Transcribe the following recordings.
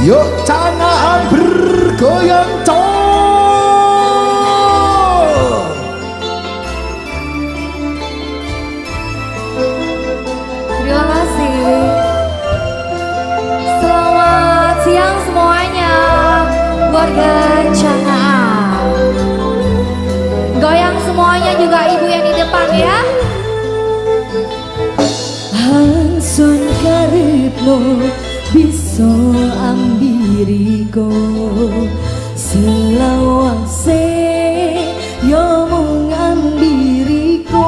Yuk canaan bergoyang cowok. Terima kasih. Selamat siang semuanya, warga Canaan. Goyang semuanya juga ibu yang di depan ya. Hansun karepno bisa ambiriko selawase yo mung ambiriko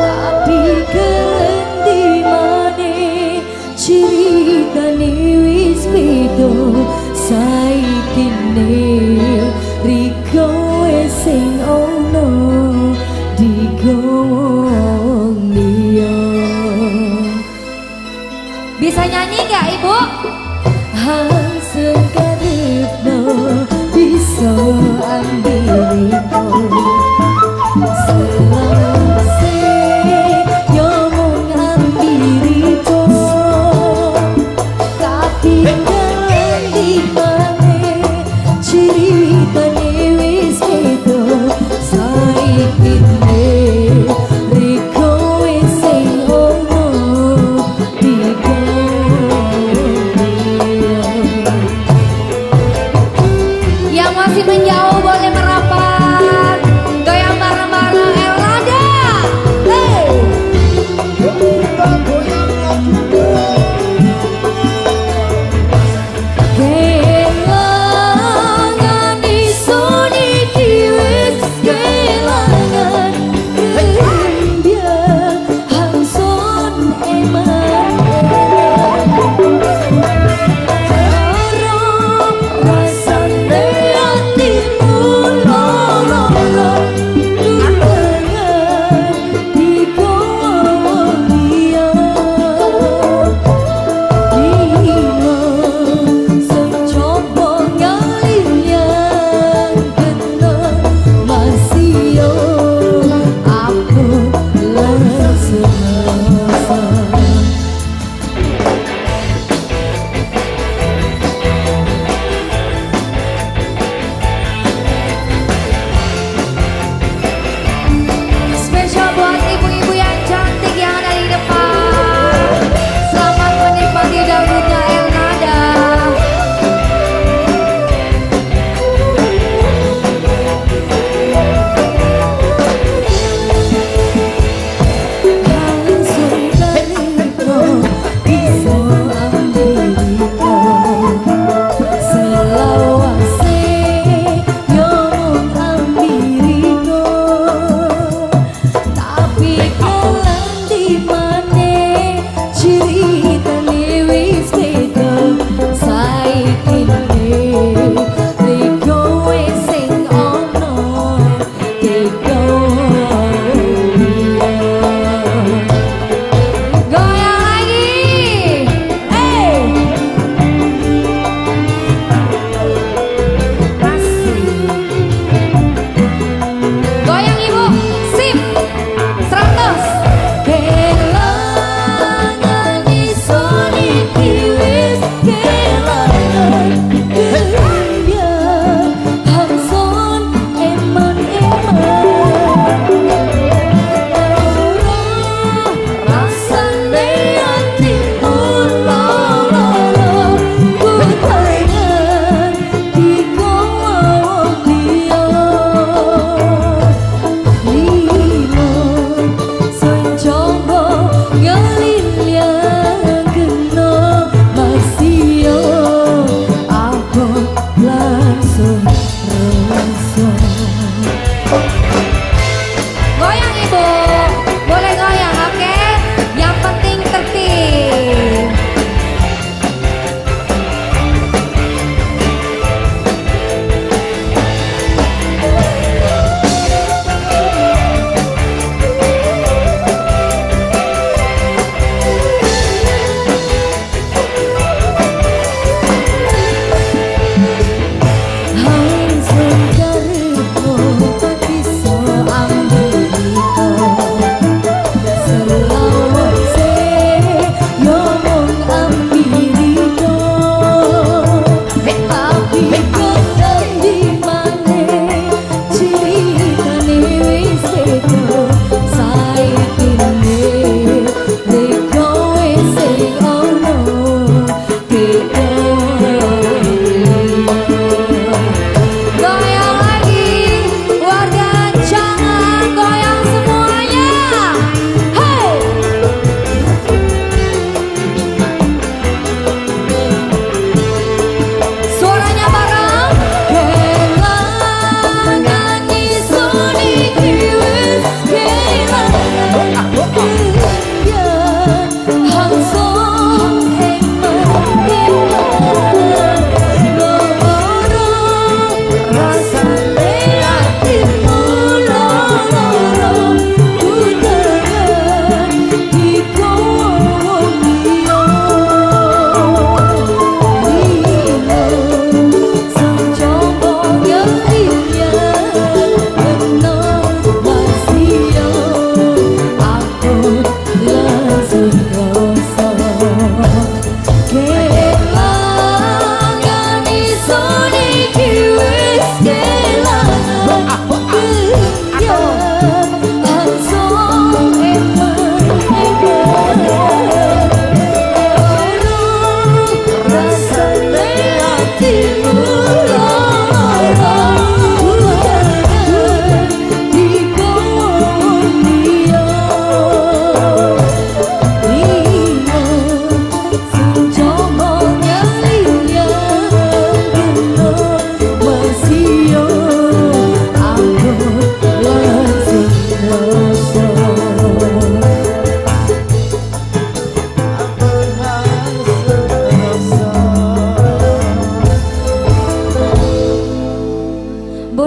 tapi kendi mane ciritane wis beda saikine riko sing ono digowong liya. Bisa nyanyi nggak ibu? Hasil karepno bisa ambiriko selawase yo mung ambiriko tapi ngendi maneh ciritane wis beda saikine riko wis sing ono Yang masih menjauh boleh merapat.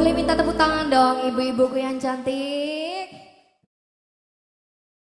Boleh minta tepuk tangan dong ibu-ibuku yang cantik.